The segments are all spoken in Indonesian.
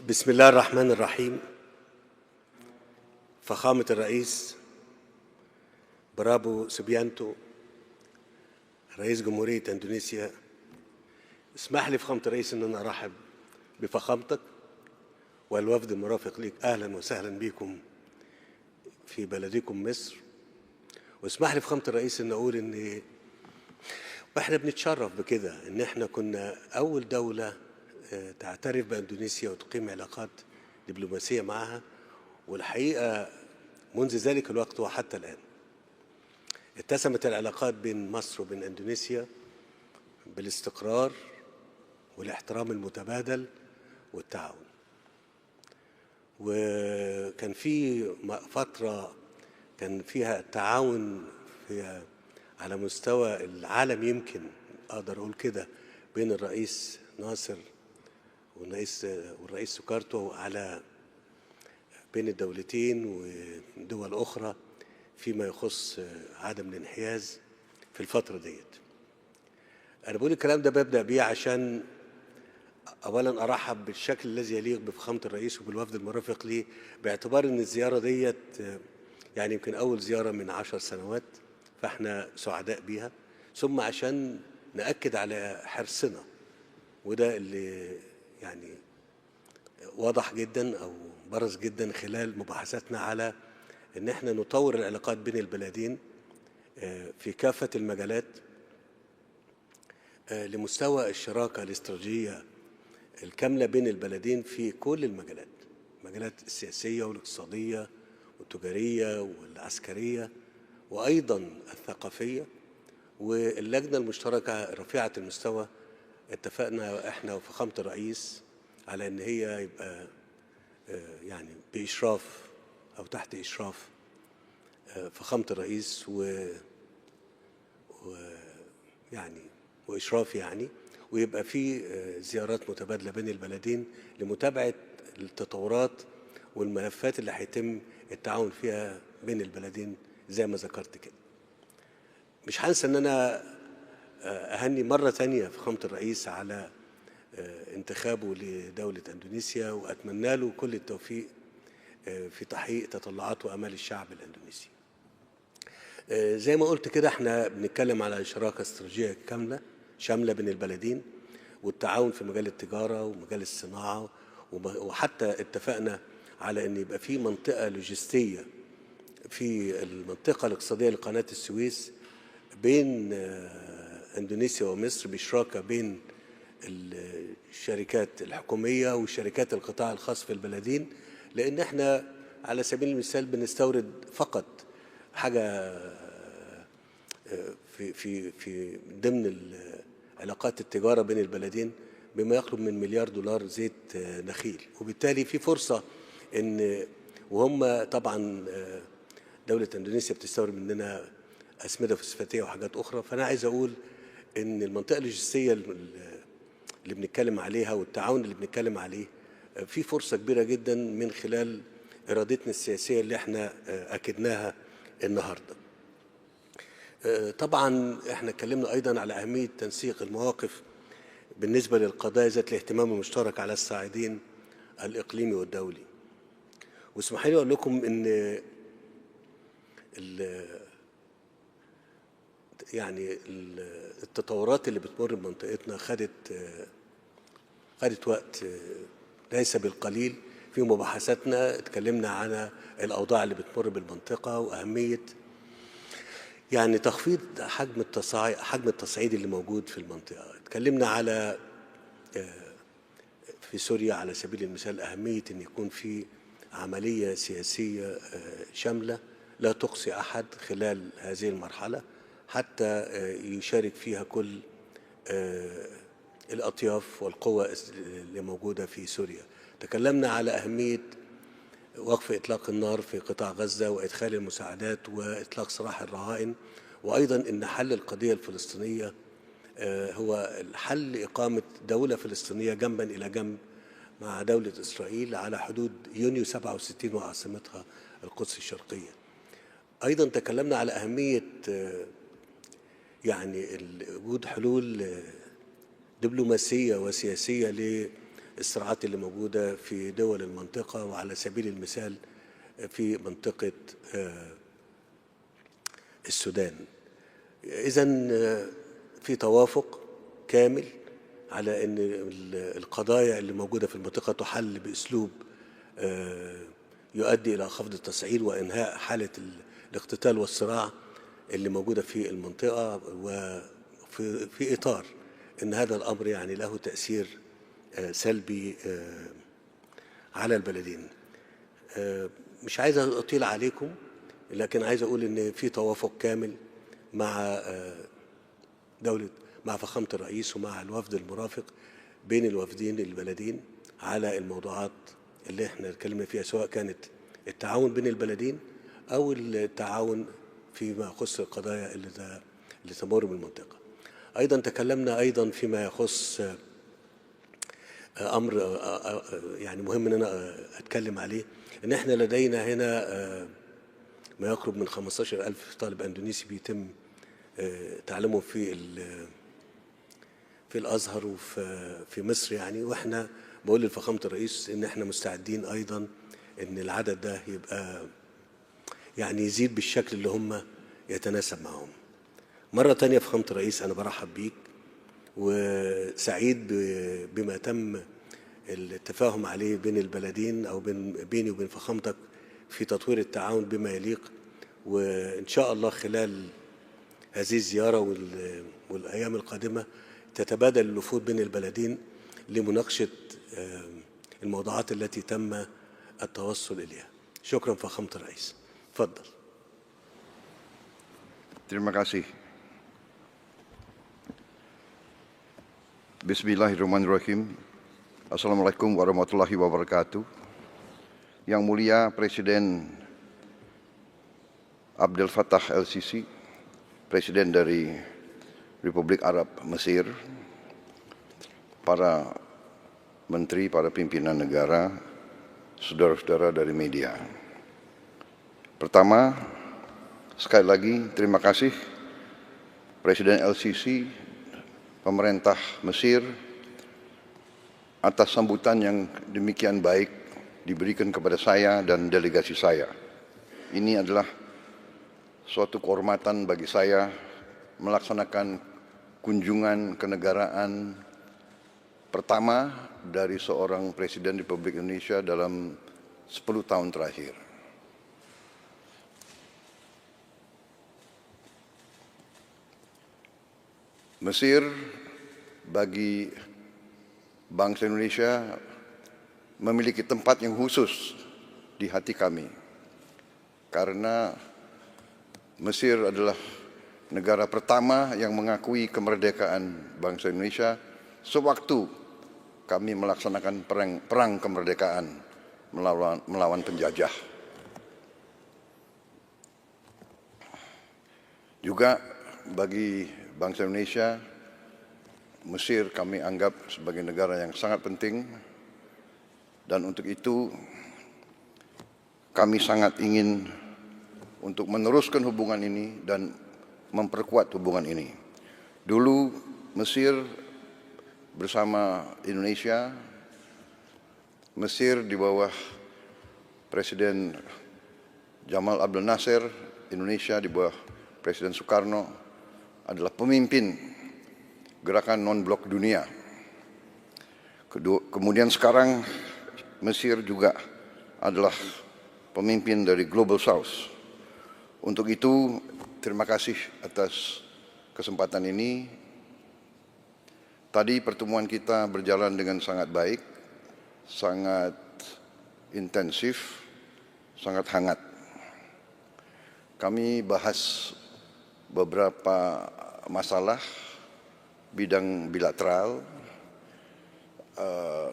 بسم الله الرحمن الرحيم. فخامة الرئيس برابو سبيانتو رئيس جمهورية اندونيسيا، اسمح لي فخامة الرئيس ان انا ارحب بفخامتك والوفد المرافق ليك. اهلا وسهلا بكم في بلدكم مصر. واسمح لي فخامة الرئيس ان اقول ان احنا بنتشرف بكده ان احنا كنا اول دولة تعترف باندونيسيا وتقيم علاقات دبلوماسية معها، والحقيقة منذ ذلك الوقت وحتى الآن اتسمت العلاقات بين مصر وبين اندونيسيا بالاستقرار والاحترام المتبادل والتعاون. وكان في فترة كان فيها التعاون على مستوى العالم، يمكن أقدر أقول كده، بين الرئيس ناصر والرئيس سوكارتو، على بين الدولتين ودول أخرى فيما يخص عدم الانحياز في الفترة ديت. أنا بقول الكلام ده ببدأ بيه عشان أولا أرحب بالشكل الذي يليق بفخامة الرئيس وبالوفد المرافق ليه، باعتبار أن الزيارة ديت يعني يمكن أول زيارة من 10 سنوات، فإحنا سعداء بيها. ثم عشان نأكد على حرصنا، وده اللي يعني واضح جدا أو برز جدا خلال مباحثاتنا على أن احنا نطور العلاقات بين البلدين في كافة المجالات لمستوى الشراكة الاستراتيجية الكاملة بين البلدين في كل المجالات السياسية والاقتصادية والتجارية والعسكرية وأيضا الثقافية. واللجنة المشتركة رفيعة المستوى اتفقنا احنا وفخامة الرئيس على ان هي يبقى يعني بإشراف أو تحت إشراف فخامة الرئيس وإشراف يعني، ويبقى في زيارات متبادلة بين البلدين لمتابعة التطورات والملفات اللي هيتم التعاون فيها بين البلدين زي ما ذكرت كده. مش هنسى ان انا اهني مرة تانية فخامة الرئيس على انتخابه لدولة اندونيسيا، واتمنى له كل التوفيق في تحقيق تطلعات وامال الشعب الاندونيسي. زي ما قلت كده احنا بنتكلم على شراكة استراتيجية كاملة شاملة بين البلدين، والتعاون في مجال التجارة ومجال الصناعة، وحتى اتفقنا على ان يبقى في منطقة لوجستية في المنطقة الاقتصادية لقناة السويس بين اندونيسيا ومصر، بشراكة بين الشركات الحكومية وشركات القطاع الخاص في البلدين، لان احنا على سبيل المثال بنستورد فقط حاجة في ضمن علاقات التجارة بين البلدين بما يقرب من مليار دولار زيت نخيل. وبالتالي في فرصة ان وهم طبعا دولة اندونيسيا بتستورد مننا أسمدة فوسفاتية وحاجات أخرى. فأنا عايز أقول إن المنطقة اللوجستية اللي بنتكلم عليها والتعاون اللي بنتكلم عليه في فرصة كبيرة جدا من خلال إرادتنا السياسية اللي احنا أكدناها النهاردة. طبعا احنا اتكلمنا أيضا على أهمية تنسيق المواقف بالنسبة للقضايا ذات الاهتمام المشترك على الصعيدين الإقليمي والدولي. واسمحوا لي أقول لكم إن يعني التطورات اللي بتمر بمنطقتنا خدت وقت ليس بالقليل. في مباحثاتنا اتكلمنا عن الأوضاع اللي بتمر بالمنطقة وأهمية يعني تخفيض حجم التصعيد اللي موجود في المنطقة. اتكلمنا على في سوريا على سبيل المثال أهمية أن يكون في عملية سياسية شاملة لا تقصي أحد خلال هذه المرحلة حتى يشارك فيها كل الأطياف والقوى اللي موجودة في سوريا. تكلمنا على أهمية وقف إطلاق النار في قطاع غزة وإدخال المساعدات وإطلاق سراح الرهائن، وأيضا أن حل القضية الفلسطينية هو الحل إقامة دولة فلسطينية جنبا إلى جنب مع دولة إسرائيل على حدود يونيو 67 وعاصمتها القدس الشرقية. أيضا تكلمنا على أهمية يعني وجود حلول دبلوماسية وسياسية الصراعات اللي موجودة في دول المنطقة، وعلى سبيل المثال في منطقة السودان. إذا في توافق كامل على أن القضايا اللي موجودة في المنطقة تحل بأسلوب يؤدي إلى خفض التسعير وإنهاء حالة الاقتتال والصراع اللي موجودة في المنطقة، وفي إطار أن هذا الأمر يعني له تأثير سلبي على البلدين. مش عايز أطيل عليكم، لكن عايز أقول أن في توافق كامل مع مع فخامة الرئيس ومع الوفد المرافق بين الوفدين البلدين على الموضوعات اللي احنا اتكلمنا فيها، سواء كانت التعاون بين البلدين أو التعاون فيما يخص القضايا اللي تمر بالمنطقة. أيضا تكلمنا أيضا فيما يخص أمر يعني مهم أن أنا أتكلم عليه، أن احنا لدينا هنا ما يقرب من 15,000 طالب أندونيسي بيتم تعليمهم في الأزهر وفي مصر يعني. وإحنا بقول لفخامة الرئيس إن إحنا مستعدين أيضا إن العدد ده يبقى يعني يزيد بالشكل اللي هم يتناسب معهم. مرة تانية فخامة الرئيس أنا برحب بيك وسعيد بما تم التفاهم عليه بين البلدين أو بيني وبين فخامتك في تطوير التعاون بما يليق. وإن شاء الله خلال هذه الزيارة والأيام القادمة تتبادل الوفود بين البلدين لمناقشة الموضوعات التي تم التوصل إليها. شكرا فخامة الرئيس. تفضل. Terima kasih. Bismillahirrahmanirrahim. Assalamualaikum warahmatullahi wabarakatuh. Yang mulia Presiden Abdel Fattah El-Sisi, Presiden dari Republik Arab Mesir, para menteri, para pimpinan negara, saudara-saudara dari media. Pertama, sekali lagi terima kasih Presiden El-Sisi, pemerintah Mesir atas sambutan yang demikian baik diberikan kepada saya dan delegasi saya. Ini adalah suatu kehormatan bagi saya melaksanakan kunjungan kenegaraan pertama dari seorang Presiden Republik Indonesia dalam 10 tahun terakhir. Mesir bagi bangsa Indonesia memiliki tempat yang khusus di hati kami, karena Mesir adalah negara pertama yang mengakui kemerdekaan bangsa Indonesia sewaktu kami melaksanakan perang kemerdekaan melawan penjajah. Juga bagi bangsa Indonesia, Mesir kami anggap sebagai negara yang sangat penting, dan untuk itu kami sangat ingin untuk meneruskan hubungan ini dan memperkuat hubungan ini. Dulu Mesir bersama Indonesia, Mesir di bawah Presiden Jamal Abdel Nasser, Indonesia di bawah Presiden Soekarno adalah pemimpin gerakan non-blok dunia. Kemudian sekarang Mesir juga adalah pemimpin dari Global South. Untuk itu, terima kasih atas kesempatan ini. Tadi pertemuan kita berjalan dengan sangat baik, sangat intensif, sangat hangat. Kami bahas beberapa masalah bidang bilateral,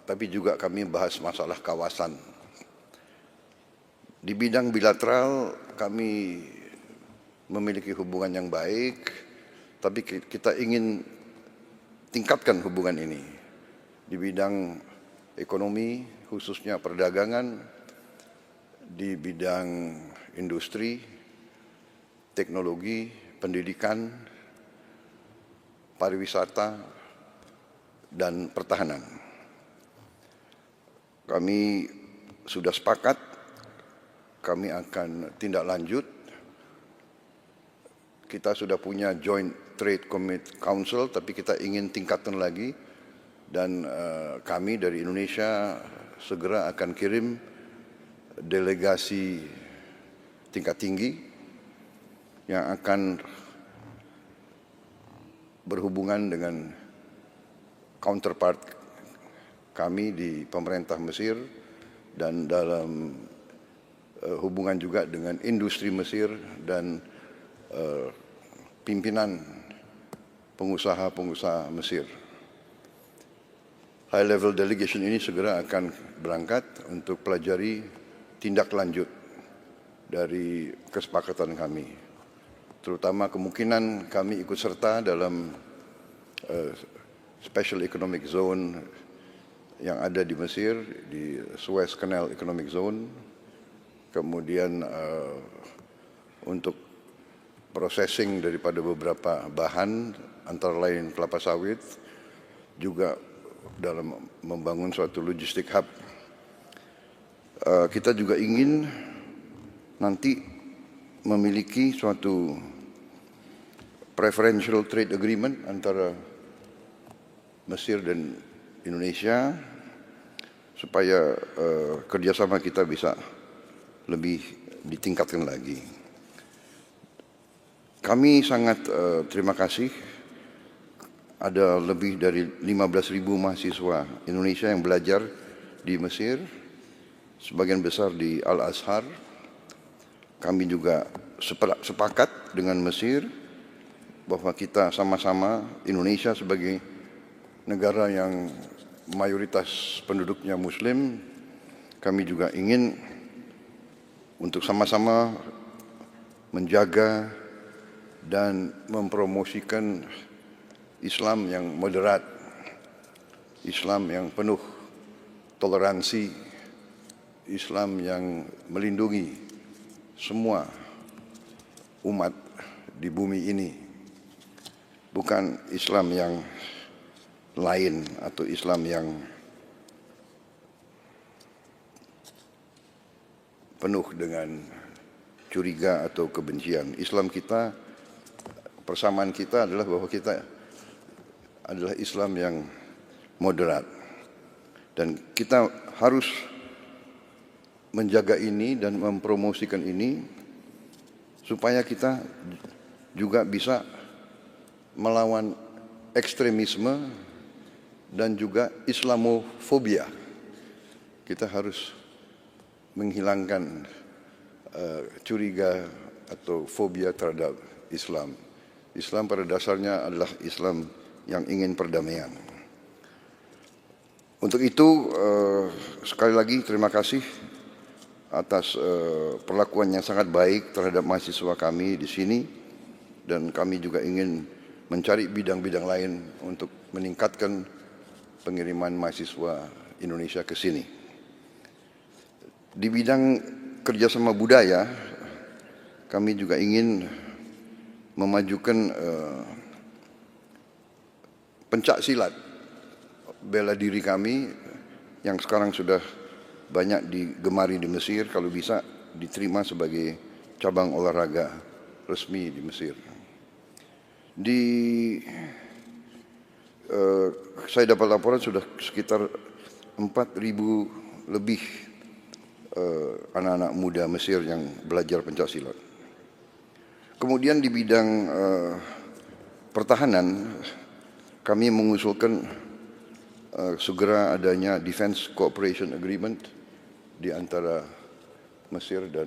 tapi juga kami bahas masalah kawasan. Di bidang bilateral kami memiliki hubungan yang baik, tapi kita ingin tingkatkan hubungan ini. Di bidang ekonomi, khususnya perdagangan, di bidang industri, teknologi, pendidikan, pariwisata, dan pertahanan. kami sudah sepakat, kami akan tindak lanjut. Kita sudah punya Joint Trade Council, tapi kita ingin tingkatkan lagi. Dan kami dari Indonesia segera akan kirim delegasi tingkat tinggi yang akan berhubungan dengan counterpart kami di pemerintah Mesir dan dalam hubungan juga dengan industri Mesir dan pimpinan pengusaha-pengusaha Mesir. High level delegation ini segera akan berangkat untuk pelajari tindak lanjut dari kesepakatan kami. Terutama kemungkinan kami ikut serta dalam Special Economic Zone yang ada di Mesir, di Suez Canal Economic Zone. Kemudian untuk processing daripada beberapa bahan, antara lain kelapa sawit, juga dalam membangun suatu logistik hub. Kita juga ingin nanti memiliki suatu preferential trade agreement antara Mesir dan Indonesia supaya kerjasama kita bisa lebih ditingkatkan lagi. Kami sangat terima kasih ada lebih dari 15.000 mahasiswa Indonesia yang belajar di Mesir, sebagian besar di Al-Azhar. Kami juga sepakat dengan Mesir bahwa kita sama-sama, Indonesia sebagai negara yang mayoritas penduduknya Muslim, kami juga ingin untuk sama-sama menjaga dan mempromosikan Islam yang moderat, Islam yang penuh toleransi, Islam yang melindungi semua umat di bumi ini, bukan Islam yang lain atau Islam yang penuh dengan curiga atau kebencian. Islam kita, persamaan kita adalah bahwa kita adalah Islam yang moderat. Dan kita harus menjaga ini dan mempromosikan ini supaya kita juga bisa melawan ekstremisme dan juga Islamofobia. Kita harus menghilangkan curiga atau fobia terhadap Islam. Islam pada dasarnya adalah Islam yang ingin perdamaian. Untuk itu, sekali lagi terima kasih atas perlakuan yang sangat baik terhadap mahasiswa kami di sini, dan kami juga ingin mencari bidang-bidang lain untuk meningkatkan pengiriman mahasiswa Indonesia ke sini. Di bidang kerjasama budaya, kami juga ingin memajukan pencak silat bela diri kami yang sekarang sudah banyak digemari di Mesir, kalau bisa diterima sebagai cabang olahraga resmi di Mesir. Saya dapat laporan sudah sekitar 4.000 lebih anak-anak muda Mesir yang belajar pencak silat. Kemudian di bidang pertahanan, kami mengusulkan segera adanya Defense Cooperation Agreement di antara Mesir dan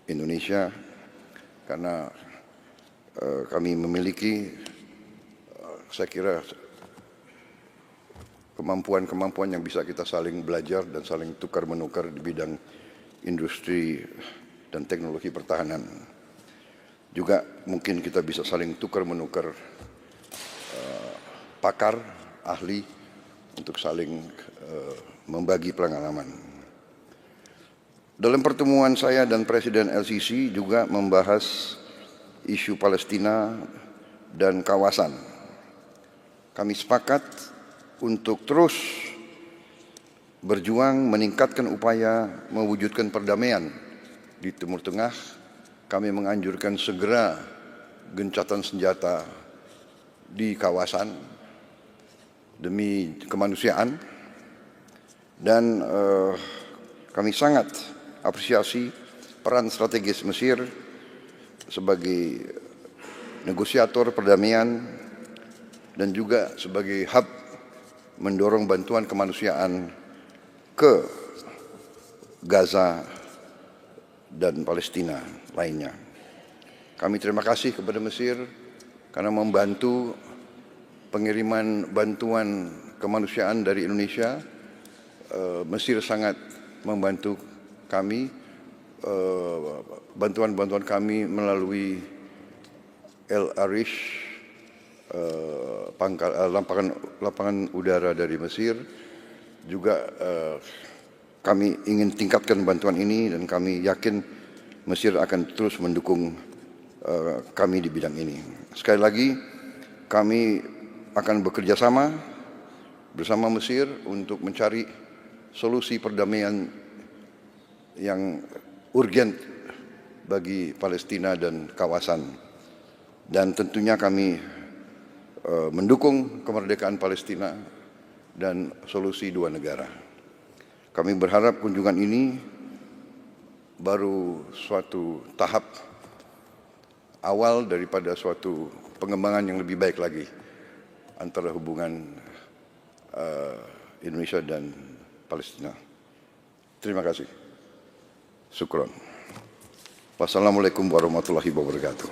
Indonesia, karena kami memiliki, saya kira, kemampuan-kemampuan yang bisa kita saling belajar dan saling tukar-menukar di bidang industri dan teknologi pertahanan. Juga mungkin kita bisa saling tukar-menukar pakar, ahli, untuk saling membagi pengalaman. Dalam pertemuan saya dan Presiden LCC juga membahas isu Palestina dan kawasan. Kami sepakat untuk terus berjuang meningkatkan upaya mewujudkan perdamaian di Timur Tengah, kami menganjurkan segera gencatan senjata di kawasan demi kemanusiaan, dan kami sangat apresiasi peran strategis Mesir sebagai negosiator perdamaian dan juga sebagai hub mendorong bantuan kemanusiaan ke Gaza dan Palestina lainnya. Kami terima kasih kepada Mesir karena membantu pengiriman bantuan kemanusiaan dari Indonesia. Mesir sangat membantu kami, bantuan-bantuan kami melalui El Arish, lapangan udara dari Mesir. Juga kami ingin tingkatkan bantuan ini dan kami yakin Mesir akan terus mendukung kami di bidang ini. Sekali lagi, kami akan bekerja sama bersama Mesir untuk mencari solusi perdamaian yang urgent bagi Palestina dan kawasan. Dan tentunya kami mendukung kemerdekaan Palestina dan solusi dua negara. Kami berharap kunjungan ini baru suatu tahap awal daripada suatu pengembangan yang lebih baik lagi antara hubungan Indonesia dan Palestina. Terima kasih. Syukron. Wassalamualaikum warahmatullahi wabarakatuh.